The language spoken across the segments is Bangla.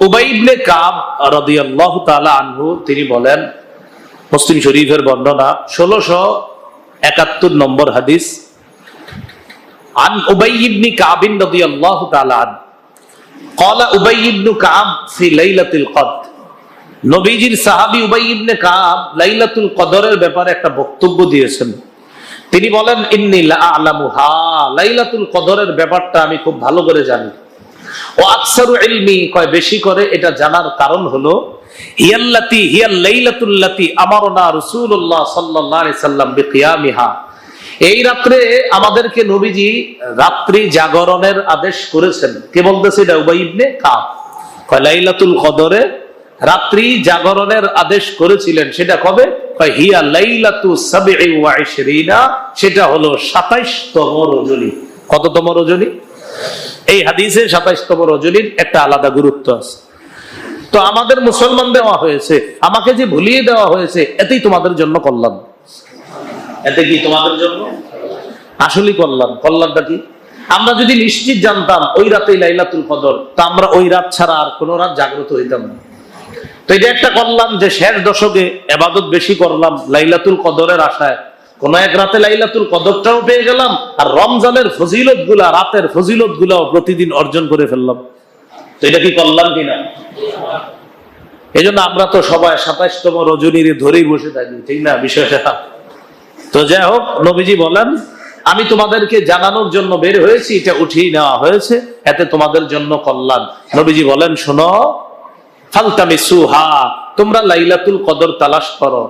উবাই ইবনে কাব রাদিয়াল্লাহু তাআলা আনহু তিনি বলেন, মুসলিম শরীফের বর্ণনা 1671 নম্বর হাদিস, আন উবাই ইবনে কাব রাদিয়াল্লাহু তাআলা আন قال উবাই ইবনে কাব ফি লাইলাতুল কদর। নবীজির সাহাবী উবাই ইবনে কাব লাইলাতুল কদরের ব্যাপারে একটা বক্তব্য দিয়েছেন। তিনি বলেন, ইন্নী লা আ'লামুহা, লাইলাতুল কদরের ব্যাপারটা আমি খুব ভালো করে জানি। ও আকসারু ইলমি, কয় বেশি করে এটা জানার কারণ হলো হিয়াল্লাতি হিয়াল লাইলাতুল্লাতি আমারনা রাসূলুল্লাহ সাল্লাল্লাহু আলাইহি সাল্লাম বিকিয়ামিহা। এই রাত্রে আমাদেরকে নবীজি রাত্রি জাগরণের আদেশ করেছেন। কে বলতেছে? এটা উবাই ইবনে কাব। কয় লাইলাতুল কদরে রাত্রি জাগরণের আদেশ করেছিলেন। সেটা কবে? কয় হিয়া লাইলাতু 27, সেটা হলো 27তম রজনী। কততম রজনী? এই হাদিসে 27তম রজনীর একটা আলাদা গুরুত্ব আছে। তো আমাদের মুসলমান দেওয়া হয়েছে, আমাকে যে ভুলিয়ে দেওয়া হয়েছে, এতেই তোমাদের জন্য কল্যাণ। এতে কি তোমাদের জন্য আসলেই কল্যাণ? কল্যাণটা কি? আমরা যদি নিশ্চিত জানতাম ওই রাতেই লাইলাতুল কদর, তা আমরা ওই রাত ছাড়া আর কোন রাত জাগ্রত হইতাম না। তো এটা একটা কল্যাণ যে শেষ দশকে ইবাদত বেশি করলাম লাইলাতুল কদরের আশায়, কোন এক রাতে লাইলাতুল কদরটাও পেয়ে গেলাম, আর রমজানের ফজিলত গুলা, রাতের ফজিলত গুলাও প্রতিদিন অর্জন করে ফেললাম। তো এটা কি কল্যাণ কিনা? এই জন্য আমরা তো সবাই 27তম রজনীর ধরেই বসে থাকি, ঠিক না বিষয়টা? তো যাই হোক, নবীজি বলেন, আমি তোমাদেরকে জানানোর জন্য বের হয়েছি, এটা উঠিয়ে নেওয়া হয়েছে, এতে তোমাদের জন্য কল্যাণ। নবীজি বলেন, শোনো, ফালতামিসুহা, তোমরা লাইলাতুল কদর তালাশ করো,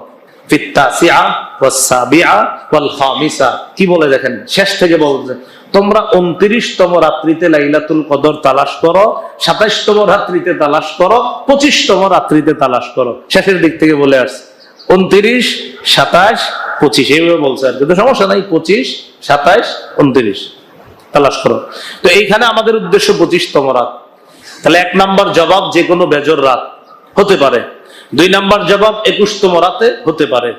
ফিত্তাসিআ ওয়াস-সাবিআ ওয়াল-খামিসা। কি বলে দেখেন, শেষ থেকে বলছে, তোমরা 29তম রাত্রিতে লাইলাতুল কদর তালাশ করো, 27তম রাত্রিতে তালাশ করো, 25তম রাত্রিতে তালাশ করো। শেষের দিক থেকে বলে আসছে 29, 27, 25 এইভাবে বলছে। আর কিন্তু সমস্যা নাই, 25, 27, 29 তালাশ করো। তো এইখানে আমাদের উদ্দেশ্য 25তম রাত। তাহলে 1 নাম্বার জবাব, যে কোনো বেজর রাত হতে পারে। 2 নাম্বার জবাব 21তম রাতে হতে পারে।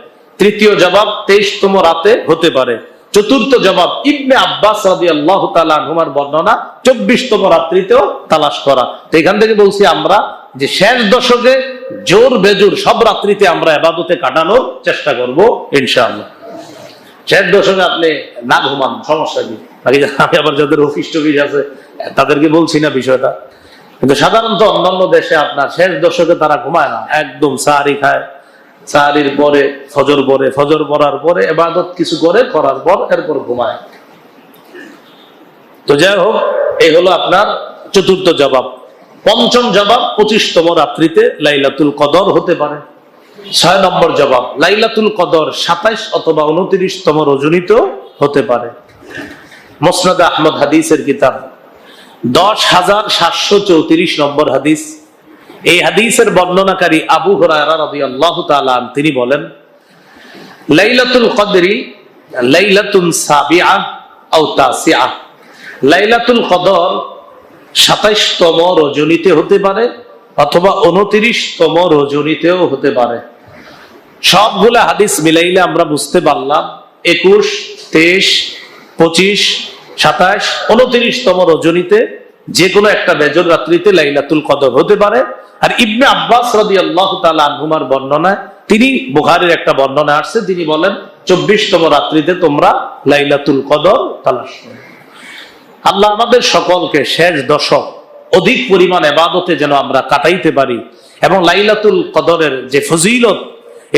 3য় জবাব 23তম রাতে হতে পারে। 4র্থ জবাব ইবনে আব্বাস রাদিয়াল্লাহু তাআলা আনহুমার বর্ণনা 24তম রাত্রিতেও তালাশ করা। তো এখান থেকে বলছি আমরা যে শেষ দশকে জোর বেজোর সব রাত্রিতে আমরা ইবাদতে কাটানোর চেষ্টা করব ইনশাআল্লাহ। শেষ দশকে আপনি না ঘুমান, সমস্যা কি? বাকি আমি আবার যাদের অফিস টফিস আছে তাদেরকে বলছি না বিষয়টা, কিন্তু সাধারণত অন্যান্য দেশে আপনার শেষ দশকে তারা ঘুমায় না, একদম সাহারি খায়, সাহারির পরে ফজর পরে, ফজর পড়ার পরে ইবাদত কিছু করে, করার পর এরপর ঘুমায়। তো যাই হোক, এই হলো আপনার 4র্থ জবাব। 5ম জবাব 25তম রাত্রিতে লাইলাতুল কদর হতে পারে। 6 নম্বর জবাব লাইলাতুল কদর 27 অথবা 29তম রজনীতেও হতে পারে। মুসনাদ আহমদ হাদিসের কিতাব 10,734 নম্বর হাদিস। এই হাদিসের বর্ণনাকারী আবু হুরায়রা রাদিয়াল্লাহু তাআলা আনহু তিনি বলেন, লাইলাতুল কদরি লাইলাতুন সাবিআ আও তাসিআ, লাইলাতুল কদর 27তম রজনীতে হতে পারে অথবা 29তম রজনীতেও হতে পারে। সবগুলা হাদিস মিলাইলে আমরা বুঝতে পারলাম 21, 23, 25, 27, 29তম রজনীতে যে কোনো একটা বেজর রাত্রিতে লাইলাতুল কদর হতে পারে। আর ইবনে আব্বাস রাদিয়াল্লাহু তাআলা আনহুমার বর্ণনায়, তিনি বুখারীর একটা বর্ণনা আসছে, তিনি বলেন 24তম রাত্রিতে তোমরা লাইলাতুল কদর তালাশ করো। আল্লাহ আমাদের সকলকে শেষ দশক অধিক পরিমাণ ইবাদতে যেন আমরা কাটাইতে পারি, এবং লাইলাতুল কদরের যে ফজিলত,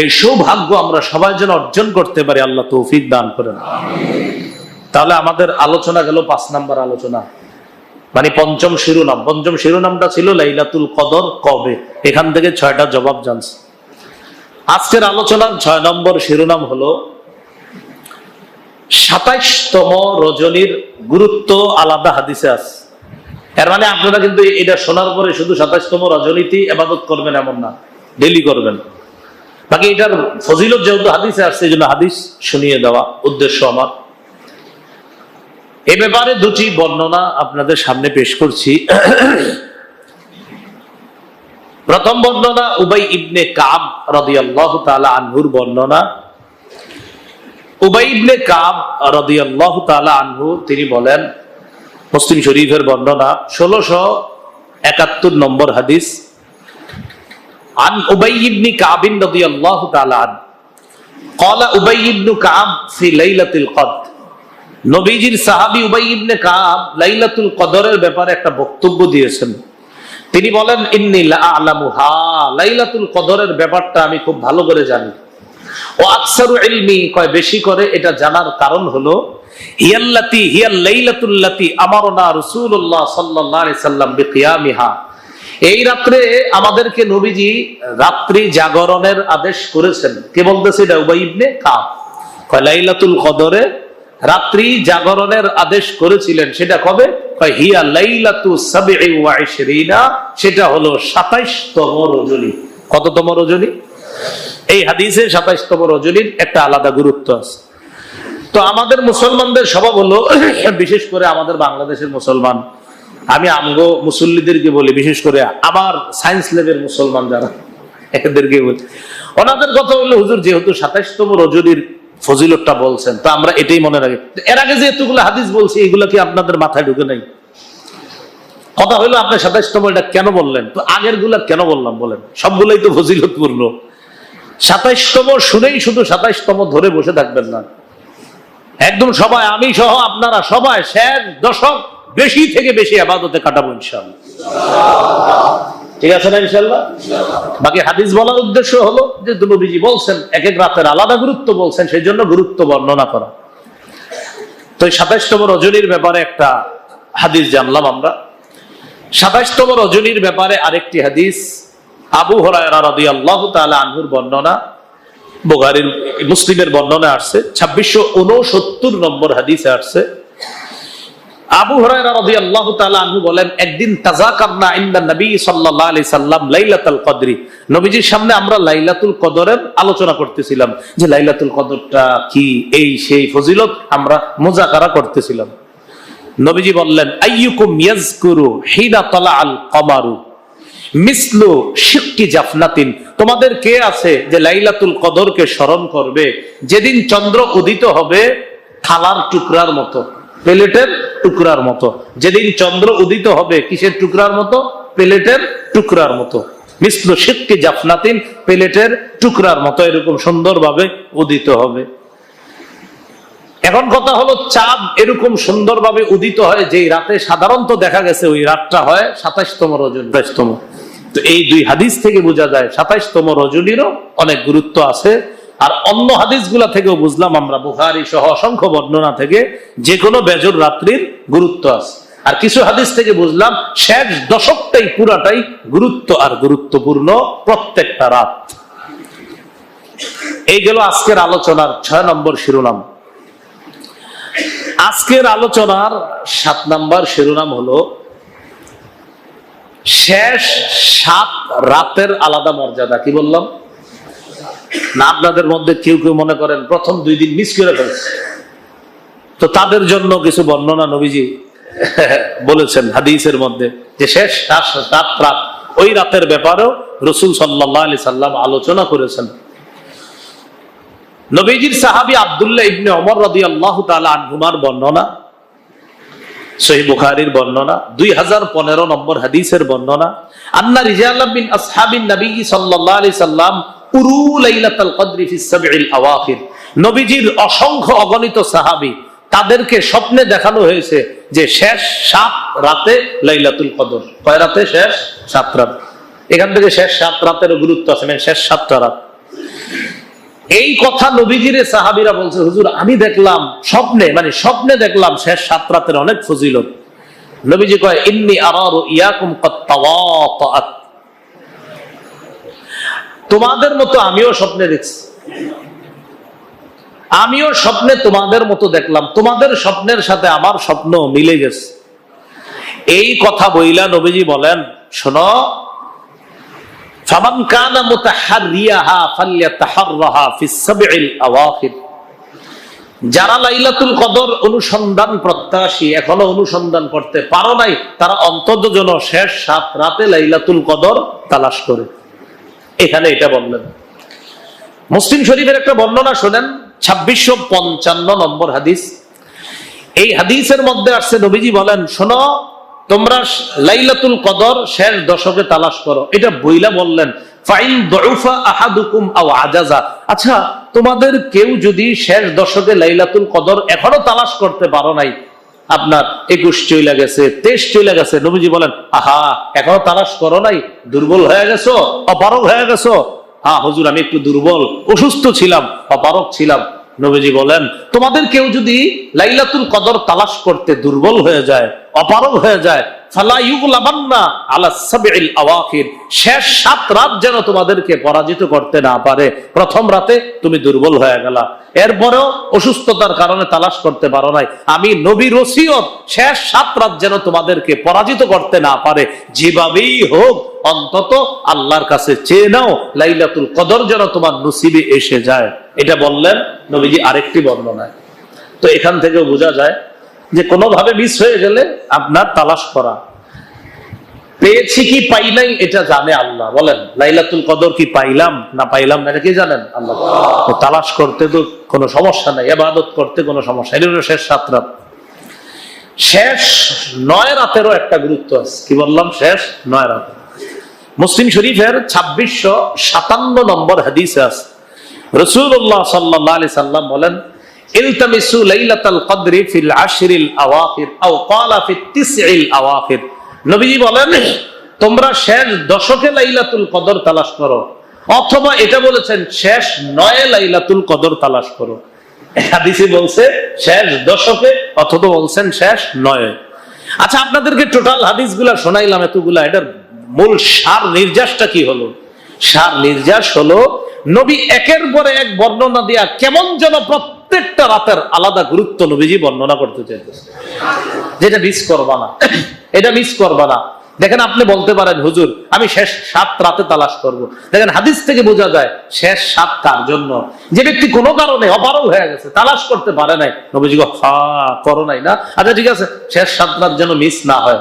এই সৌভাগ্য আমরা সবাই যেন অর্জন করতে পারি, আল্লাহ তৌফিক দান করেন। তাহলে আমাদের আলোচনা গেল 5 নাম্বার আলোচনা, মানে 5ম শিরোনাম। 5ম শিরোনামটা ছিল লাইলাতুল কদর কবে, এখান থেকে 6টা জবাব জানছে। আজকের আলোচনার 6 নম্বর শিরোনাম হলো 27তম রজনীর গুরুত্ব আলাদা হাদিসে আছে। এর মানে আপনারা কিন্তু এটা শোনার পরে শুধু 27তম রজনীতেই ইবাদত করবেন এমন না, ডেইলি করবেন। বাকি এটার ফজিলত যেহেতু হাদিসে আসছে, এই জন্য হাদিস শুনিয়ে দেওয়া উদ্দেশ্য আমার। এ ব্যাপারে 2টি বর্ণনা আপনাদের সামনে পেশ করছি। প্রথম বর্ণনা উবাই ইবনে কাব রাদিয়াল্লাহু তাআলা আনহুর বর্ণনা। উবাই ইবনে কাব রাদিয়াল্লাহু তাআলা আনহু তিনি বলেন, মুসলিম শরীফের বর্ণনা, 71 নম্বর হাদিস। عن أبي بن كعب رضي الله تعالى عنه قال أبي بن كعب في ليلة القدر নবীজির সাহাবী উবাই ইবনে কাব লাইলাতুল কদরের ব্যাপারে একটা বক্তব্য দিয়েছেন। তিনি বলেন, ইন্নী লা আ'লামুহা, লাইলাতুল কদরের ব্যাপারটা আমি খুব ভালো করে জানি। ও আকসারু ইলমি, কয় বেশি করে এটা জানার কারণ হলো হিয়াল্লাতি হিয়াল লাইলাতুল্লাতি আমারনা রাসূলুল্লাহ সাল্লাল্লাহু আলাইহি সাল্লাম বিকিয়ামিহা, এই রাত্রে আমাদেরকে নবীজি রাত্রি জাগরণের আদেশ করেছেন। কে বলতেছে এটা? উবাই ইবনে কাব। কয় লাইলাতুল কদরে রাত্রি জাগরণের আদেশ করেছিলেন। সেটা কবে? কয় হিয়া লাইলাতু সাবঈ ওয়া ইশরিনা, সেটা হলো 27তম রজনী। কততম রজনী? এই হাদিসে 27তম রজনীর একটা আলাদা গুরুত্ব আছে। তো আমাদের মুসলমানদের স্বভাব হলো, বিশেষ করে আমাদের বাংলাদেশের মুসলমান, আমি আমগো মুসল্লিদেরকে বলি, বিশেষ করে আমার সায়েন্স লেভেল মুসলমান যারা, এদেরকে বলি, ওনাদের কথা হলো হুজুর যেহেতু 27তম রজনীর ফজিলতটা বলছেন, তো আমরা এটাই মনে রাখি। এর আগে যে এতগুলো হাদিস বলছি, এগুলো কি আপনাদের মাথায় ঢুকে নাই? কথা হলো আপনি 27তম এটা কেন বললেন? তো আগের গুলা কেন বললাম বলেন? সবগুলোই তো ফজিলতপূর্ণ। 27তম শুনেই শুধু 27তম ধরে বসে থাকবেন না, একদম সবাই, আমি সহ আপনারা সবাই শেষ দশক বেশি থেকে বেশি ইবাদতে কাটাবো ইনশাআল্লাহ। ঠিক আছে না ইনশাআল্লাহ? বাকি হাদিস বলার উদ্দেশ্য হলো যে নবীজি বলছেন, এক এক রাতের আলাদা গুরুত্ব বলছেন, সেই জন্য গুরুত্ব বর্ণনা করা। তো 27তম রজনীর ব্যাপারে একটা হাদিস জানলাম আমরা। 27তম রজনীর ব্যাপারে আরেকটি হাদিস আবু হুরায়রা রাদিয়াল্লাহু তাআলা আনহুর বর্ণনা, বুখারীর মুসলিমের বর্ণনা আসছে, 2669 নম্বর হাদিসে আসছে। আবু হুরায়রা রাদিয়াল্লাহু তাআলা আনহু বলেন, একদিন তাযাকারনা ইনদা নবী সাল্লাল্লাহু আলাইহি সাল্লাম লাইলাতুল কদরি, নবীজির সামনে আমরা লাইলাতুল কদরের আলোচনা করতেছিলাম, যে লাইলাতুল কদরটা কি, এই সেই ফজিলত আমরা মুযাকারা করতেছিলাম। নবীজি বললেন, আইয়ুকুম ইয়াযকুরু হিনা তালাআল কমারু মিসলু শিক্কি জাফনাতিন, তোমাদের কে আছে যে লাইলাতুল কদরকে স্মরণ করবে যেদিন চন্দ্র উদিত হবে থালার টুকরার মতো, প্লেটের টুকরার মতো। যেদিন চন্দ্র উদিত হবে কিসের টুকরার মতো? প্লেটের টুকরার মতো। মিসলু শিক্কি জাফনাতিন, প্লেটের টুকরার মতো এরকম সুন্দরভাবে উদিত হবে। এখন কথা হলো, চাঁদ এরকম সুন্দরভাবে উদিত হয় যেই রাতে সাধারণত দেখা গেছে ওই রাতটা হয় 27তম রজনী। 27তম, তো এই দুই হাদিস থেকে বোঝা যায় 27তম রজনীরও অনেক গুরুত্ব আছে। আর অন্য হাদিসগুলা থেকেও বুঝলাম আমরা, বুখারী সহ অসংখ্য বর্ণনা থেকে, যে কোনো বেজর রাত্রির গুরুত্ব আছে। আর কিছু হাদিস থেকে বুঝলাম শেষ দশকটাই পুরাটাই গুরুত্ব আর গুরুত্বপূর্ণ, প্রত্যেকটা রাত। এই গেল আজকের আলোচনার 6 নম্বর শিরোনাম। আজকের আলোচনার 7 নম্বর শিরোনাম হলো শেষ 7 রাতের আলাদা মর্যাদা। কি বললাম না? আপনাদের মধ্যে কেউ কেউ মনে করেন প্রথম 2 দিন মিস করে ফেলছে, তো তাদের জন্য কিছু বর্ণনা নবীজি বলেছেন হাদিসের মধ্যে, যে শেষ 7 রাত, ওই রাতের ব্যাপারেও রাসূল সাল্লাল্লাহু আলাইহি সাল্লাম আলোচনা করেছেন। নবীজির সাহাবী আব্দুল্লাহ ইবনে ওমর রাদিয়াল্লাহু তাআলা আনহুমার বর্ণনা, সহিহ বুখারীর বর্ণনা, 2015 নম্বর হাদিসের বর্ণনা, আন্না রিজালাম মিন আসহাবিন নবী সাল্লাল্লাহু আলাইহি সাল্লাম উরু লাইলাতুল কদরি ফিস সাবঈল আওয়াখির, নবীজির অসংখ্য অগণিত সাহাবী, তাদেরকে স্বপ্নে দেখানো হয়েছে যে শেষ 7 রাতে লাইলাতুল কদর। কয় রাতে? শেষ 7 রাত। এখান থেকে শেষ 7 রাতের গুরুত্ব আছে, মানে শেষ 7টা রাত। এই কথা নবীজির সাহাবীরা বলছে, হুজুর আমি দেখলাম স্বপ্নে, মানে স্বপ্নে দেখলাম শেষ 7 রাতের অনেক ফজিলত। নবীজি কয়, ইন্নী আরা রুয়াকুম ক্বাদ তাওয়াতাআত, তোমাদের মতো আমিও স্বপ্নে দেখছি, আমিও স্বপ্নে তোমাদের মতো দেখলাম, তোমাদের স্বপ্নের সাথে আমার স্বপ্ন মিলে গেছে। এই কথা বইলা নবীজি বলেন, শোনো, ফামান কানা মুতাহাররিয়াহা ফালইয়াতাহাররাহা ফিস সাবঈল আওয়াখির, যারা লাইলাতুল কদর অনুসন্ধান প্রত্যাশী, এখনো অনুসন্ধান করতে পারো নাই, তারা অন্তত যেন শেষ 7 রাতে লাইলাতুল কদর তালাশ করে। এখানে এটা বললেন। মুসলিম শরীফের একটা বর্ণনা শোনেন, 2655 নম্বর হাদিস। এই হাদিসের মধ্যে আসছে, নবীজি বলেন, শোনো, তোমরা লাইলাতুল কদর শেষ দশকে তালাশ করো। এটা বইলা বললেন ফাইন দুফা আহাদুকুম আও আজাজা, আচ্ছা তোমাদের কেউ যদি শেষ দশকে লাইলাতুল কদর এখনো তালাশ করতে পারো নাই, আপনার 21 চলে গেছে, 23 চলে গেছে, নবীজি বলেন আহা এখনো তালাশ করো নাই, দুর্বল হয়ে গেছো, অপারগ হয়ে গেছো। হ্যাঁ হুজুর আমি একটু দুর্বল, অসুস্থ ছিলাম, অপারগ ছিলাম। নবীজি বলেন তোমাদের কেউ যদি লাইলাতুল কদর তালাশ করতে দুর্বল হয়ে যায়, অপারগ হয়ে যায়, ফালা ইউগলাবান্না আলা সাবইল আওয়াখির, শেষ 7 রাত যেন তোমাদেরকে পরাজিত করতে না পারে। প্রথম রাতে তুমি দুর্বল হয়ে গেলা, এরপরেও অসুস্থতার কারণে তালাশ করতে পারো নাই, আমি নবীর ওসিয়ত শেষ 7 রাত যেন তোমাদেরকে পরাজিত করতে না পারে, যেভাবেই হোক অন্তত আল্লাহর কাছে চেয়ে নাও লাইলাতুল কদর যেন তোমার নসিবে এসে যায়। এটা বললেন নবীজি আরেকটি বর্ণনায়। তো এখান থেকে বোঝা যায় যে কোনোভাবে মিস হয়ে গেলে আপনার তালাশ করা। পেয়েছি কি পাই নাই এটা জানে আল্লাহ। বলেন লাইলাতুল কদর কি পাইলাম না পাইলাম না এটা কি জানেন আল্লাহ। তো তালাশ করতে তো কোনো সমস্যা নাই, ইবাদত করতে কোনো সমস্যা। এটা হলো শেষ 7 রাত। শেষ 9 রাতেরও একটা গুরুত্ব আছে। কি বললাম? শেষ 9 রাত। মুসলিম শরীফের 2657 নম্বর হাদিসে আছে, রাসূলুল্লাহ সাল্লাল্লাহু আলাইহি সাল্লাম বলেন ইলতামিসু লাইলাতাল কদরি ফিল আশরিল আওয়াখির আও ক্বালা ফিত তিসইল আওয়াখির। নবীজি বলেন তোমরা শেষ দশকে লাইলাতুল কদর তালাশ করো, অথবা এটা বলেছেন শেষ 9 লাইলাতুল কদর তালাশ করো। হাদিসে বলছে শেষ দশকে, অথবা বলছেন শেষ 9। আচ্ছা আপনাদেরকে টোটাল হাদিসগুলা শোনাইলাম এতগুলা, এটার মূল সার নির্যাসটা কি হলো? সার নির্যাস হলো নবী একের পরে এক বর্ণনা দিয়া কেমন যেন প্রত্যেকটা রাতের আলাদা গুরুত্ব নবীজি বর্ণনা করতে চাইতেছে, যেটা মিস করবা না, এটা মিস করবা না। দেখেন আপনি বলতে পারেন হুজুর আমি শেষ 7 রাতে তালাশ করব। দেখেন হাদিস থেকে বোঝা যায় শেষ 7 কার জন্য? যে ব্যক্তি কোনো কারণে অপারগ হয়ে গেছে, তালাশ করতে পারে নাই, নবীজি করো নাই না, আচ্ছা ঠিক আছে শেষ 7 রাত যেন মিস না হয়।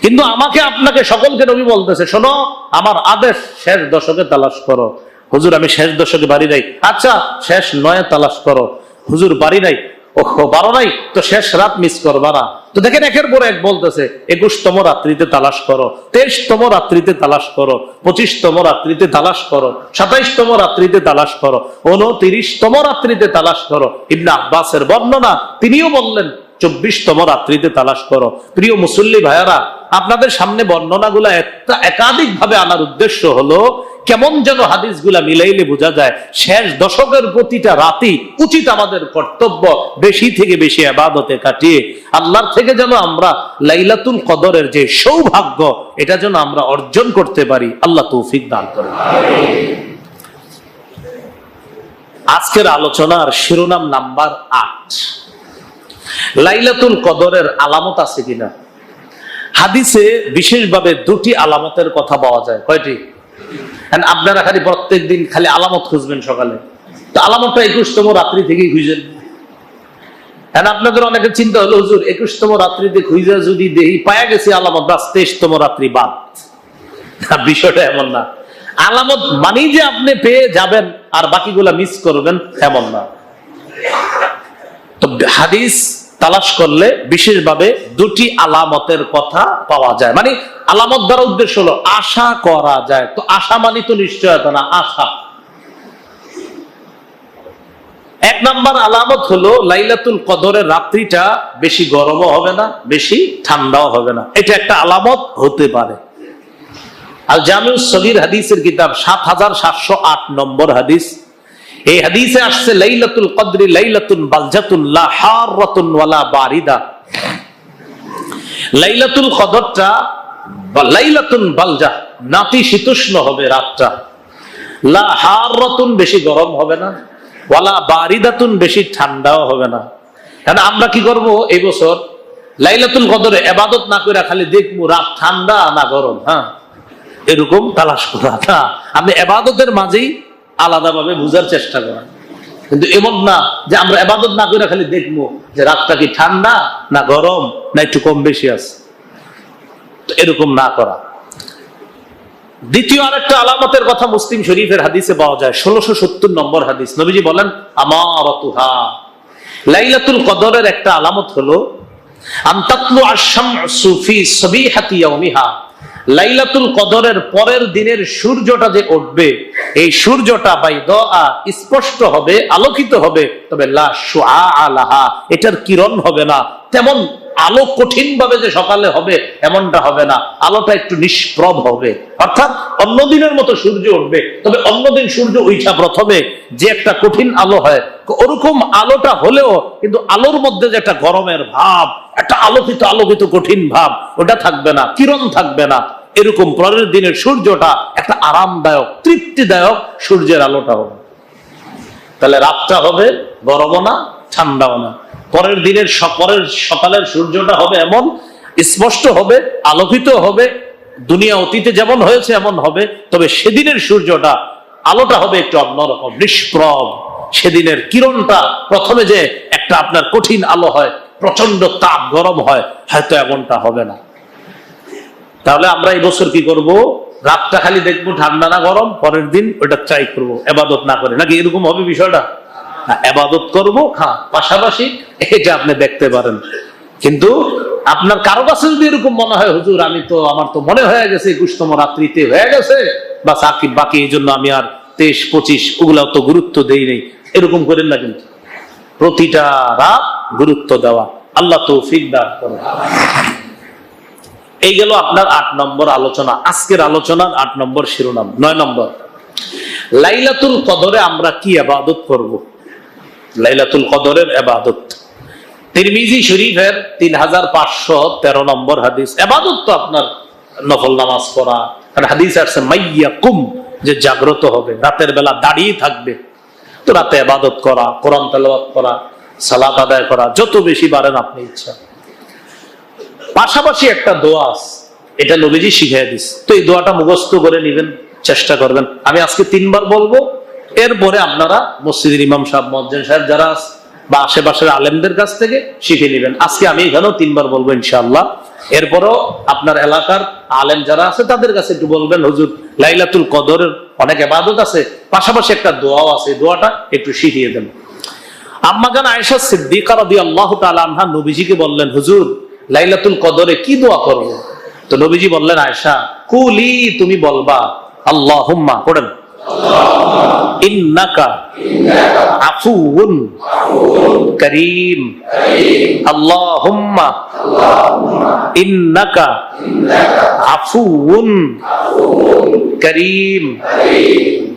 কিন্তু আমাকে আপনাকে সকলকে নবী বলতেছে শোনো আমার আদেশ শেষ দশকে তালাশ করো। হুজুর আমি শেষ দশকে বাড়ি নাই, আচ্ছা শেষ 9 তালাশ করো। হুজুর বাড়ি নাই, ওহো 12 নাই, তো শেষ রাত মিস করবা না। তো দেখেন একের পর এক বলতেছে 21তম রাত্রিতে তালাশ করো, 23তম রাত্রিতে তালাশ করো, 25তম রাত্রিতে তালাশ করো, 27তম রাত্রিতে তালাশ করো, 29তম রাত্রিতে তালাশ করো। ইবনে আব্বাসের বর্ণনা, তিনিও বললেন 24তম রাত্রিতে তালাশ করো। প্রিয় মুসল্লি ভাইয়ারা, আপনাদের সামনে বর্ণনাগুলা একাধিক ভাবে আনার উদ্দেশ্য হলো কেমন যেন হাদিসগুলা মিলাইলে বোঝা যায় শেষ দশকের প্রতিটা রাতই উচিত আমাদের কর্তব্য বেশি থেকে বেশি ইবাদতে কাটিয়ে আল্লাহর থেকে যেন আমরা লাইলাতুল কদরের যে সৌভাগ্য এটা যেন আমরা অর্জন করতে পারি। আল্লাহ তৌফিক দান করেন। আজকের আলোচনার শিরোনাম নাম্বার 8, লাইলাতুল কদরের আলামত আছে কিনা। হাদিসে বিশেষভাবে 2টি আলামতের কথা পাওয়া যায়। কয়টি? আপনারা খালি প্রত্যেক দিন খালি আলামত খুঁজবেন সকালে, তো আলামতটা 21তম রাত্রি থেকেই খুঁজেন। আপনাদের অনেকের চিন্তা হলো হুজুর 21তম রাত্রিতে খুঁজে যদি দেখি পায়া গেছি আলামত, বাস 23তম রাত্রি বাদ। বিষয়টা এমন না। আলামত মানেই যে আপনি পেয়ে যাবেন আর বাকিগুলা মিস করবেন এমন না। তো হাদিস তালাশ করলে বিশেষভাবে 2টি আলামতের কথা পাওয়া যায়। মানে আলামত দ্বারা উদ্দেশ্য হলো আশা করা যায়। তো আশা মানে তো নিশ্চয়তা না, আশা। 1 নাম্বার আলামত হলো লাইলাতুল কদরের রাত্রিটা বেশি গরমও হবে না, বেশি ঠান্ডাও হবে না। এটা একটা আলামত হতে পারে। আল জামিউস সগীর হাদিসের কিতাব 7708 নম্বর হাদিস। এই হাদিসে আসছে লাইলাতুল কদরি লাইলাতুন বালজাতুন লা হারাতুন ওয়ালা বারিদা। লাইলাতুল কদরটা বা লাইলাতুন বালজা নাতিশীতোষ্ণ হবে রাতটা। লা হারাতুন বেশি গরম হবে না, ওয়ালা বারিদাতুন বেশি ঠান্ডাও হবে না। কারণ আমরা কি করব এই বছর লাইলাতুল কদরে ইবাদত না করে খালি দেখবো রাত ঠান্ডা না গরম, হ্যাঁ এরকম তালাশ করা না। আপনি ইবাদতের মাঝেই আলাদাভাবে বুঝার চেষ্টা করেন, কিন্তু এমন না যে আমরা ইবাদত না করে খালি দেখবো যে রাতটা কি ঠান্ডা না গরম না একটু কম বেশি আছে, তো এরকম না করা। দ্বিতীয় আরেকটা আলামতের কথা মুসলিম শরীফের হাদিসে পাওয়া যায়, 1670 নম্বর হাদিস। নবীজি বলেন আমারাতুহা, লাইলাতুল কদরের একটা আলামত হলো আন তাতলু আশ-শামসু ফি সাবিহাতি ইয়াউমিহা, লাইলাতুল কদরের পরের দিনের সূর্যটা যে উঠবে, এই সূর্যটা বাইদা স্পষ্ট হবে, আলোকিত হবে, তবে লা শুআআ লাহা, এটার কিরণ হবে না, তেমন আলো কঠিন ভাবে যে সকালে হবে এমনটা হবে না, আলোটা একটু নিষ্প্রভ হবে। অর্থাৎ অন্য দিনের মতো সূর্য উঠবে, তবে অন্যদিন সূর্য উঠা প্রথমে যে একটা কঠিন আলো হয়, ওরকম আলোটা হলেও কিন্তু আলোর মধ্যে যে একটা গরমের ভাব, একটা আলোকিত আলোকিত কঠিন ভাব, ওটা থাকবে না, কিরণ থাকবে না। এরকম পরের দিনের সূর্যটা একটা আরামদায়ক, তৃপ্তিদায়ক সূর্যের আলোটা হবে। তাহলে রাতটা হবে গরমও না, ঠান্ডাও না। পরের দিনের সকালের সূর্যটা হবে এমন স্পষ্ট হবে, আলোকিত হবে, দুনিয়া অতীতে যেমন হয়েছে এমন হবে, তবে সেদিনের সূর্যটা আলোটা হবে একটু অন্যরকম, নিষ্প্রভ। সেদিনের কিরণটা প্রথমে যে একটা আপনার কঠিন আলো হয়, প্রচন্ড তাপ গরম হয়, হয়তো এমনটা হবে না। তাহলে আমরা এই বছর কি করব? রাতটা খালি দেখবো ঠান্ডা না গরম, পরের দিন ওটা ট্রাই করবো, এবাদত না করে, নাকি এরকম হবে বিষয়টা? এবাদত করবো, পাশাপাশি এটা আপনি দেখতে পারেন। কিন্তু আপনার কারো কাছে যদি এরকম মনে হয়, হুজুর আমার তো মনে হয়ে গেছে 21তম রাত্রিতে হয়ে গেছে, বা সাকিব বাকি, এই জন্য আমি আর 23, 25 ওগুলা তো গুরুত্ব দেই নেই, এরকম করেন না। কিন্তু প্রতিটা রাত গুরুত্ব দেওয়া, আল্লাহ তৌফিক দান করেন। এই গেল আপনার 8 নম্বর আলোচনা, আজকের আলোচনার 8 নম্বর শিরোনাম। 9 নম্বর, লাইলাতুল কদরে আমরা কি ইবাদত করব? লাইলাতুল কদরের ইবাদত, তিরমিজি শরীফের 3513 নম্বর হাদিস। ইবাদত তো আপনার নফল নামাজ পড়া, আর হাদিস আছে মাইয়াকুম, যে জাগ্রত হবে, রাতের বেলা দাঁড়িয়ে থাকবে, তো রাতে ইবাদত করা, কোরআন তেলাওয়াত করা, সালাত আদায় করা, যত বেশি পারেন আপনি ইচ্ছা। পাশাপাশি একটা দোয়া আছে, এটা নবীজি শিখিয়ে দিস, তো এই দোয়াটা মুখস্থ করে নেবেন, চেষ্টা করবেন। আমি আজকে 3 বার বলবো, এরপরে আপনারা মসজিদের ইমাম সাহেব, মুয়াজ্জিন সাহেব যারা আছে বা আশেপাশের আলেমদের কাছ থেকে শিখে নেবেন। আজকে আমি এখানেও 3 বার বলবো ইনশাআল্লাহ। এরপরও আপনার এলাকার আলেম যারা আছে তাদের কাছে একটু বলবেন, হুজুর লাইলাতুল কদরের অনেক ইবাদত আছে, পাশাপাশি একটা দোয়াও আছে, দোয়াটা একটু শিখিয়ে দেন। আম্মা জান আয়েশা সিদ্দিকা রাদিয়াল্লাহু তাআলা আনহা নবীজিকে বললেন, হুজুর লাইলাতুল কদরে কি দোয়া করব? তো নবীজি বললেন, আয়েশা কুলি, তুমি বলবা আল্লাহুম্মা, পড়েন, ইন্নাকা আফুউন কারীম, আল্লাহুম্মা ইন্নাকা আফুউন কারীম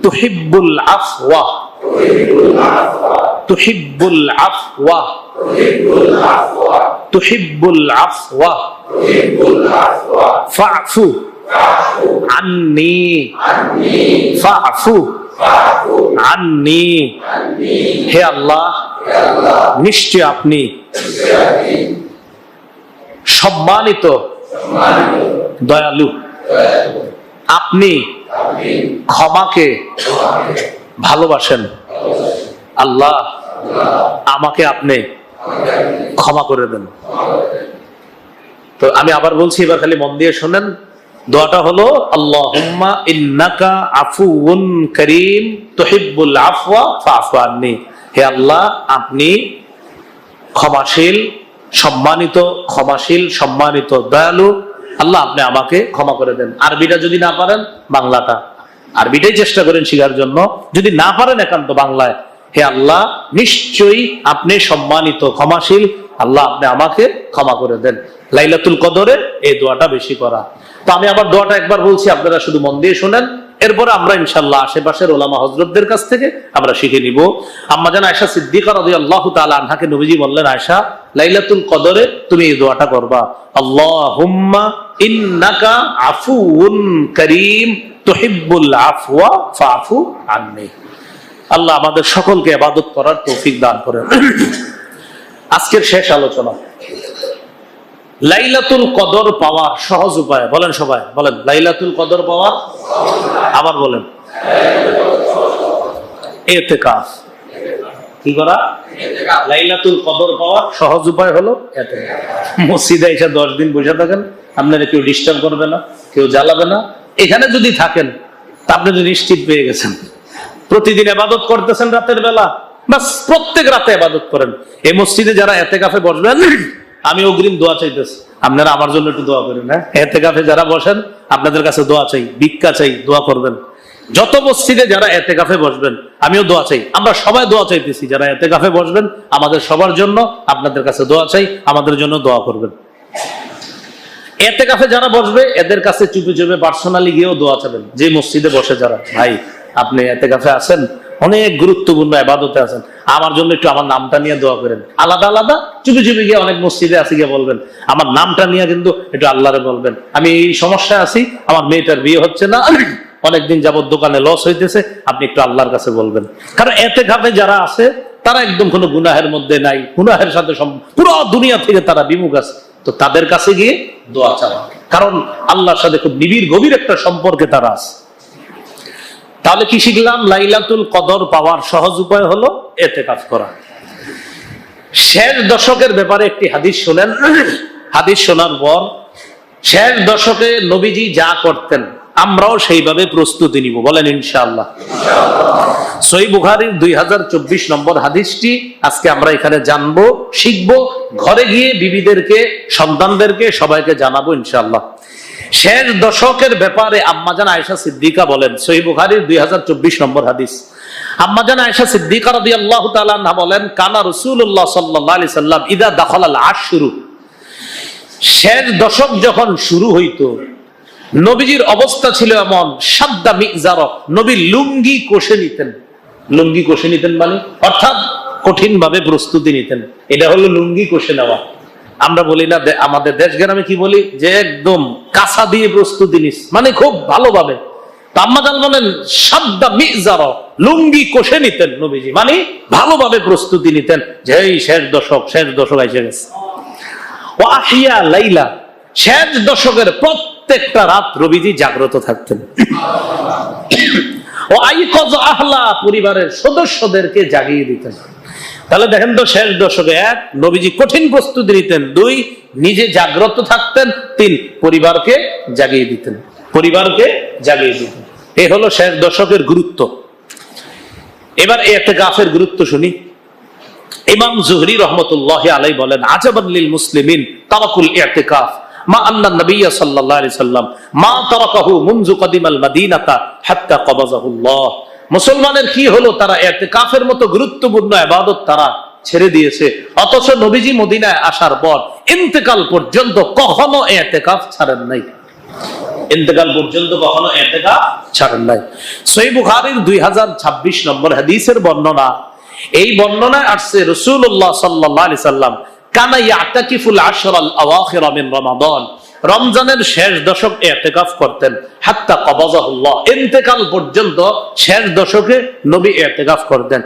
তুহিব্বুল আফওয়া তুহিব্বুল আফওয়া তুহিব্বুল আফওয়া ফাফু আন্নি ফাফু আন্নি। হে আল্লাহ, নিশ্চয় আপনি সম্মানিত, দয়ালু, আপনি ক্ষমাকে ভালোবাসেন। আল্লাহ, আমাকে আপনি ক্ষমা করে দেন। তো আমি আবার বলছি, এবার খালি মন দিয়ে শোনেন। দোয়াটা হলো আল্লাহুম্মা ইন্নাকা আফুউন কারীম তুহিব্বুল আফওয়া ফাফু আন্নি। হে আল্লাহ, আপনি ক্ষমাশীল, সম্মানিত, দয়ালু, আল্লাহ আপনি আমাকে ক্ষমা করে দেন। আরবিটা যদি না পারেন, বাংলাটা, আরবিটাই চেষ্টা করেন শিখার জন্য। যদি না পারেন একান্ত বাংলায়, হে আল্লাহ নিশ্চয়ই আপনি সম্মানিত, ক্ষমাশীল, আল্লাহ আপনি আমাকে ক্ষমা করে দেন। লাইলাতুল কদরে এই দোয়াটা বেশি করা। তো আমি আবার দোয়াটা একবার বলছি, আপনারা শুধু মন দিয়ে শোনেন, এরপরে আমরা ইনশাআল্লাহ আশেপাশের ওলামা হযরতদের কাছ থেকে আমরা শিখে নিব। আম্মা জান আয়েশা সিদ্দিকা রাদিয়াল্লাহু তাআলা আনহাকে নবীজি বললেন, আয়েশা লাইলাতুল কদরে তুমি এই দোয়াটা করবা, আল্লাহুম্মা ইন্নাকা আফুউন কারীম তুহিব্বুল আফওয়া ফাফু আন্নি। আল্লাহ আমাদের সকলকে ইবাদত করার তৌফিক দান করেন। আজকের শেষ আলোচনা, লাইলাতুল কদর পাওয়ার সহজ উপায় বলেন, সবাই বলেন, লাইলাতুল কদর পাওয়ার, আবার বলেন, ইতিকাফ। কি করা? লাইলাতুল কদর পাওয়ার সহজ উপায় হলো ইতিকাফ। মসজিদে এসে 10 দিন বসে থাকেন, আপনারা কেউ ডিস্টার্ব করবে না, কেউ জ্বালাবে না। এখানে যদি থাকেন তা আপনি যদি নিশ্চিত পেয়ে গেছেন, প্রতিদিন ইবাদত করতেছেন রাতের বেলা, বাস প্রত্যেক রাতে ইবাদত করেন। এই মসজিদে যারা ইতিকাফে বসবেন, আমি অগ্রিম দোয়া চাইতেছি, আপনারা আমার জন্য একটু দোয়া করেন। হ্যাঁ, এতেকাফে যারা বসেন আপনাদের কাছে দোয়া চাই, ভিক্ষা চাই, দোয়া করবেন। যত মসজিদে যারা এতেকাফে বসবেন আমিও দোয়া চাই, আমরা সবাই দোয়া চাইতেছি। যারা এতেকাফে বসবেন আমাদের সবার জন্য আপনাদের কাছে দোয়া চাই, আমাদের জন্য দোয়া করবেন। এতেকাফে যারা বসবে এদের কাছে চুপে চুপে পার্সোনালি গিয়েও দোয়া চাবেন। যে মসজিদে বসে যারা, ভাই আপনি এতেকাফে আছেন, অনেক গুরুত্বপূর্ণ ইবাদতে আছেন, আমার জন্য একটু আমার নামটা নিয়ে দোয়া করেন। আলাদা আলাদা চুপে চুপে গিয়ে অনেক মসজিদে আছে গিয়ে বলবেন, আমার নামটা নিয়ে কিন্তু একটু আল্লাহরে বলবেন, আমি এই সমস্যায় আছি, আমার মেয়েটার বিয়ে হচ্ছে না, অনেকদিন যাবত দোকানে লস হইতেছে, আপনি একটু আল্লাহর কাছে বলবেন। কারণ এতেকাফে যারা আছে তারা একদম কোনো গুনাহের মধ্যে নাই, গুনাহের সাথে পুরো দুনিয়া থেকে তারা বিমুখ আছে। তো তাদের কাছে গিয়ে দোয়া চাওয়া, কারণ আল্লাহর সাথে খুব নিবিড় গভীর একটা সম্পর্কে তারা আছে। তাহলে কি শিখলাম? লাইলাতুল কদর পাওয়ার সহজ উপায় হলো এতেকাফ করা। শেষ দশকের ব্যাপারে একটি হাদিস শুনেন। হাদিস শোনার পর শেষ দশকে নবীজি যা করতেন আমরাও সেইভাবে প্রস্তুতি নিব, বলেন ইনশাআল্লাহ। সহিহ বুখারীর 2024 নম্বর হাদিসটি আজকে আমরা এখানে জানবো, শিখবো, ঘরে গিয়ে বিবিদেরকে, সন্তানদেরকে, সবাইকে জানাবো ইনশাআল্লাহ। শেষ দশকের ব্যাপারে আম্মাজান আয়েশা সিদ্দিকা বলেন, সহিহ বুখারীর 2024 নম্বর হাদিস, আম্মাজান আয়েশা সিদ্দিকা রাদিয়াল্লাহু তাআলা আনহা বলেন, কানা রাসূলুল্লাহ সাল্লাল্লাহু আলাইহি সাল্লাম ইদা দাখালাল আশরু, শেষ দশক যখন শুরু হইতো নবীজির অবস্থা ছিল এমন, সাদ্দা মিজার, নবী লুঙ্গি কষে নিতেন। লুঙ্গি কষে নিতেন মানে অর্থাৎ কঠিন ভাবে প্রস্তুতি নিতেন। এটা হলো লুঙ্গি কষে নেওয়া। আমরা বলি না, আমাদের দেশ গ্রামে কি বলি, যে একদম কাঁচা দিয়ে প্রস্তুতি নিস, মানে খুব ভালোভাবে। আম্মাজান বলেন সাদ্দা মিজার, লুঙ্গি কষে নিতেন নবীজি, মানে ভালোভাবে প্রস্তুতি নিতেন যে এই শেষ দশক এসে গেছে। ও আহিয়া লাইলা, শেষ দশকের প্রত্যেকটা রাত নবীজি জাগ্রত থাকতেন। ও আইকাজ আহলা, পরিবারের সদস্যদেরকে জাগিয়ে দিতেন। তাহলে দেখেন তো, শেষ দশকে 1 নবীজি কঠিন প্রস্তুতি নিতেন, 2 নিজে জাগ্রত থাকতেন, 3 পরিবারকে জাগিয়ে দিতেন। এই হলো শেষ দশকের গুরুত্ব। এবার ইতিকাফের গুরুত্ব শুনি। ইমাম জুহরি রাহমাতুল্লাহি আলাইহি বলেন, আজাবান লিল মুসলিমিন তারাকুল ইতিকাফ মা আন্না নবী সাল্লাল্লাহু আলাইহি সাল্লাম মা তারাকাহু মুনযু কাদিমাল মাদিনাতা হাত্তা কবাযাহুল্লাহ। মুসলমানের কি হলো, তারা ইতিকাফের মতো গুরুত্বপূর্ণ ইবাদত তারা ছেড়ে দিয়েছে, অথচ নবীজি মদিনায় আসার পর ইন্তেকাল পর্যন্ত কখনো ইতিকাফ ছাড়েন নাই। সহিহ বুখারীর 2026 নম্বর হাদিসের বর্ণনা, এই বর্ণনায় আসছে রাসূলুল্লাহ সাল্লাল্লাহু আলাইহি সাল্লাম কানা ইয়াতাকিফুল আশরাল আওয়াখির মিন রমাদান, রমজানের শেষ দশক ইতিকাফ করতেন, হাত্তা কবাযাহুল্লাহ, ইন্তেকাল পর্যন্ত শেষ দশকে নবী ইতিকাফ করতেন।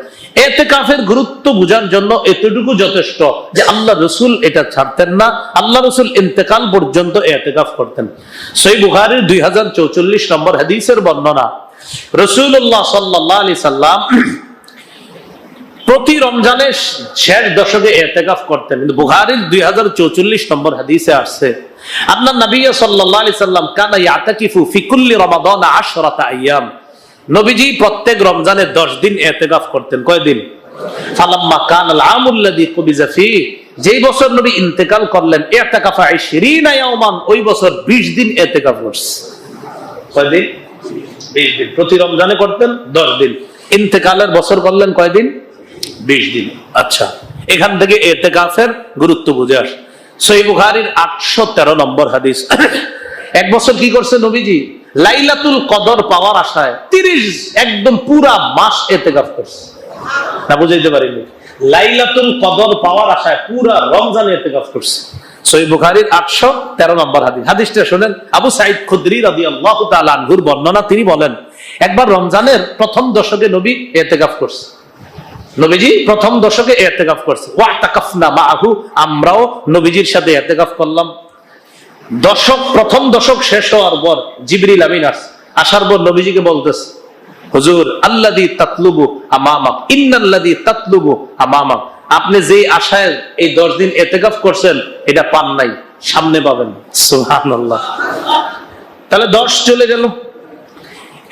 ইতিকাফের গুরুত্ব বোঝার জন্য এতটুকু যথেষ্ট যে আল্লাহ রাসূল এটা ছাড়তেন না, আল্লাহ রাসূল ইন্তেকাল পর্যন্ত ইতিকাফ করতেন। সহিহ বুখারীর 2044 নম্বর হাদিসের বর্ণনা, রাসূলুল্লাহ সাল্লাল্লাহু আলাইহি সাল্লাম প্রতি রমজানের শেষ দশকে ইতিকাফ করতেন। কিন্তু বুখারীর 2044 নম্বর হাদিসে আসছে, আন্না নবী সাল্লাল্লাহু আলাইহি সাল্লাম কানা ইয়াতাকিফু ফি কুল্লি রমাদান 10 আইয়াম, নবীজি প্রত্যেক রমজানে 10 দিন ইতিকাফ করতেন। কয়দিন? ফালাম্মা কানাল আমুল্লাযী কুবিযা ফি, যেই বছর নবী ইন্তেকাল করলেন, ইতিকাফা 20 ইয়াওমান, ওই বছর 20 দিন ইতিকাফ করছে। কয়দিন? 20 দিন। প্রতি রমজানে করতেন 10 দিন, ইন্তেকালের বছর করলেন কয়দিন? 20 দিন। আচ্ছা, এখান থেকে ইতিকাফের গুরুত্ব বুঝে আসে। সহিহ বুখারীর 813 নম্বর হাদিস, এক বছর কি করছে নবীজি? লাইলাতুল কদর পাওয়ার আশায় 30 একদম পুরা মাস ইতিকাফ করছে। না বুঝাইতে পারিনি? লাইলাতুল কদর পাওয়ার আশায় পুরা রমজান ইতিকাফ করছে। সহিহ বুখারীর 813 নম্বর হাদিস। হাদিসটা শুনেন, আবু সাঈদ খুদরি রাদিয়াল্লাহু তাআলা আনহুর বর্ণনা, তিনি বলেন, একবার রমজানের প্রথম দশকে নবী ইতিকাফ করছে। নবীজি প্রথম দশকে ইতিকাফ করছে। ওয়াতাকাফনা মাআহু, আমরাও নবীজির সাথে ইতিকাফ করলাম। প্রথম দশক শেষ হওয়ার পর জিবরিল আমিন আসার পর নবীজিকে বলতেছে, হুজুর আল্লাযী তাতলুবু আমামাক, ইন্নাল্লাযী তাতলুবু আমামাক, আপনি যেই আশায় এই 10 দিন ইতিকাফ করছেন এটা পান নাই, সামনে পাবেন। সুবহানাল্লাহ। তাহলে 10 চলে গেল।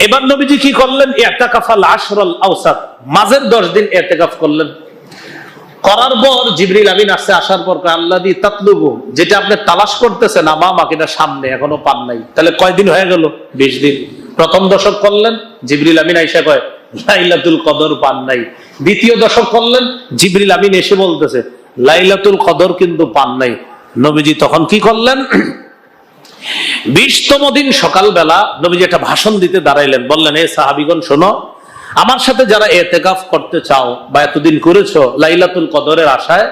এবার নবীজি কি করলেন? ইতিকাফাল আশরাল আওসাত, মাঝের 10 দিন ইতিকাফ করলেন। করার পর জিবরিল আমিন আসছে, আসার পর আল্লাযী তাতলুবু, যেটা আপনি তালাশ করতেছেন আমাকে এটা সামনে এখনো পান নাই। তাহলে কয়দিন হয়ে গেল? 20 দিন। প্রথম দশক করলেন, জিবরিল আমিন আইসা কয় লাইলাতুল কদর পান নাই। দ্বিতীয় দশক করলেন, জিবরিল আমিন এসে বলতেছে লাইলাতুল কদর কিন্তু পান নাই। নবীজি তখন কি করলেন? 20তম দিন সকালবেলা নবীজি একটা ভাষণ দিতে দাঁড়াইলেন, বললেন, এ সাহাবীগণ শোনো, আমার সাথে যারা এতেকাফ করতে চাও বা এতদিন করেছো লাইলাতুল কদরের আশায়,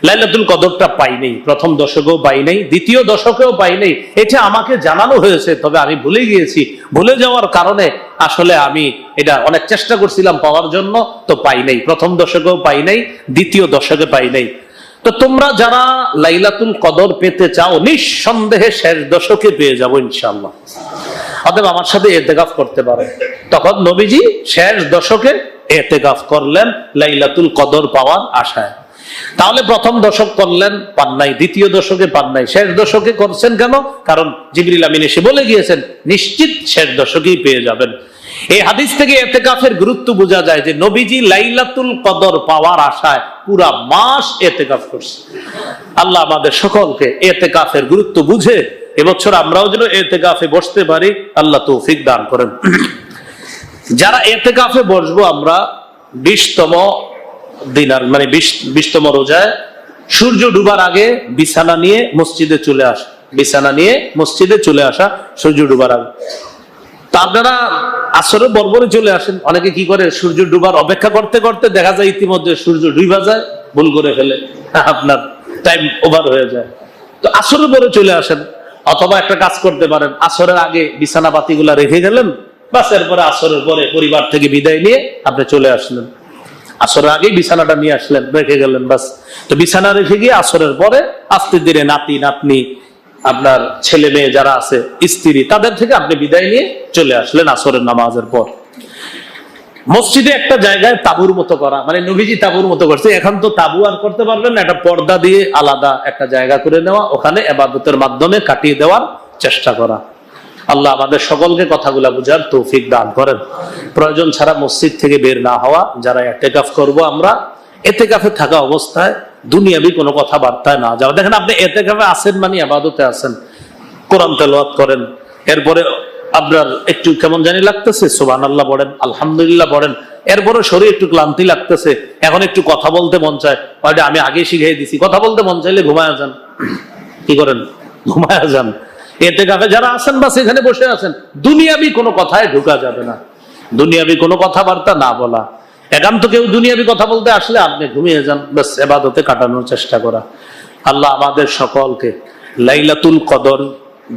লাইলাতুল কদরটা পাই নাই, প্রথম দশকেও পাই নাই, দ্বিতীয় দশকেও পাই নাই, এটা আমাকে জানানো হয়েছে, তবে আমি ভুলে গিয়েছি। ভুলে যাওয়ার কারণে আসলে আমি এটা অনেক চেষ্টা করছিলাম পাওয়ার জন্য, তো পাই নাই, প্রথম দশকেও পাই নাই, দ্বিতীয় দশকে পাই নাই। তো তোমরা যারা লাইলাতুল কদর পেতে চাও নিঃসন্দেহে শেষ দশকে পেয়ে যাবো ইনশাআল্লাহ, অতএব আমার সাথে ইতিকাফ করতে পারো। তখন নবীজি শেষ দশকে ইতিকাফ করলেন লাইলাতুল কদর পাওয়ার আশায়। তাহলে প্রথম দশক করলেন, পান নাই, দ্বিতীয় দশকে পান নাই, শেষ দশকে করছেন কেন? কারণ জিবরিল আমিন এসে বলে গিয়েছেন নিশ্চিত শেষ দশকেই পেয়ে যাবেন। এই হাদিস থেকে ইতিকাফের গুরুত্ব বোঝা যায় যে নবীজি লাইলাতুল কদর পাওয়ার আশায় পুরা মাস ইতিকাফ করছে। আল্লাহ আমাদের সকলকে ইতিকাফের গুরুত্ব বুঝে এবছর আমরাও যেন ইতিকাফে বসতে পারি, আল্লাহ তৌফিক দান করেন। যারা ইতিকাফে বসবো আমরা 20তম দিন, মানে 20তম রোজায় সূর্য ডুবার আগে বিছানা নিয়ে মসজিদে চলে আসা, বিছানা নিয়ে মসজিদে চলে আসা সূর্য ডুবার আগে। তা আপনারা আসরে বর্বরে চলে আসেন। অনেকে কি করে, সূর্য ডুবার অপেক্ষা করতে করতে দেখা যায় ইতিমধ্যে সূর্য ডুবা যায়, ভুল করে ফেলে, আপনার টাইম ওভার হয়ে যায়। তো আসরে পরে চলে আসেন, অথবা একটা কাজ করতে পারেন, আসরের আগে বিছানা বাতিগুলা রেখে গেলেন, বাস এরপরে আসরের পরে পরিবার থেকে বিদায় নিয়ে আপনি চলে আসলেন, আসরের আগেই বিছানাটা নিয়ে আসলেন, রেখে গেলেন, বাস। তো বিছানা রেখে গিয়ে আসরের পরে আস্তে ধীরে নাতি নাতনি, আপনার ছেলে মেয়ে যারা আছে, স্ত্রী, তাদের থেকে আপনি বিদায় নিয়ে চলে আসলেন আসরের নামাজের পর। মসজিদে একটা জায়গায় তাবুর মতো করা, মানে নবীজি তাবুর মতো করছে। এখন তো তাবু আর করতে পারবেন না, একটা পর্দা দিয়ে আলাদা একটা জায়গা করে নেওয়া, ওখানে ইবাদতের মাধ্যমে কাটিয়ে দেওয়ার চেষ্টা করা। আল্লাহ আমাদের সকলকে কথাগুলা বুঝার তৌফিক দান করেন। প্রয়োজন ছাড়া মসজিদ থেকে বের না হওয়া। যারা ইতিকাফ করব আমরা, ইতিকাফে থাকা অবস্থায় দুনিয়াবি কোনো কথাবার্তায় না যাওয়া। দেখেন আপনি ইতিকাফে আছেন মানে ইবাদতে আছেন, কোরআন তেলাওয়াত করেন, এরপরে আপনার একটু কেমন জানি লাগতেছে, সুবহানাল্লাহ পড়েন, আলহামদুলিল্লাহ পড়েন, এরপরে শরীর একটু ক্লান্তি লাগতেছে, এখন একটু কথা বলতে মন চায়, ওইটা আমি আগে শিখিয়ে দিছি, কথা বলতে মন চাইলে ঘুমায়া যান। কি করেন? ঘুমায়া যান। ইতিকাফে যারা আছেন বা সেখানে বসে আছেন, দুনিয়াবি কোনো কথায় ঢোকা যাবে না, দুনিয়াবি কোনো কথাবার্তা না বলা। একান্ত কেউ দুনিয়াবি কথা বলতে আসলে আপনি ঘুমিয়ে যান, বাস ইবাদতে কাটানোর চেষ্টা করা। আল্লাহ আমাদের সকলকে লাইলাতুল কদর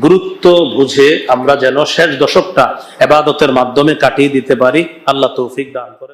গুরুত্ব বুঝে আমরা যেন শেষ দশকটা ইবাদতের মাধ্যমে কাটিয়ে দিতে পারি, আল্লাহ তৌফিক দান করে।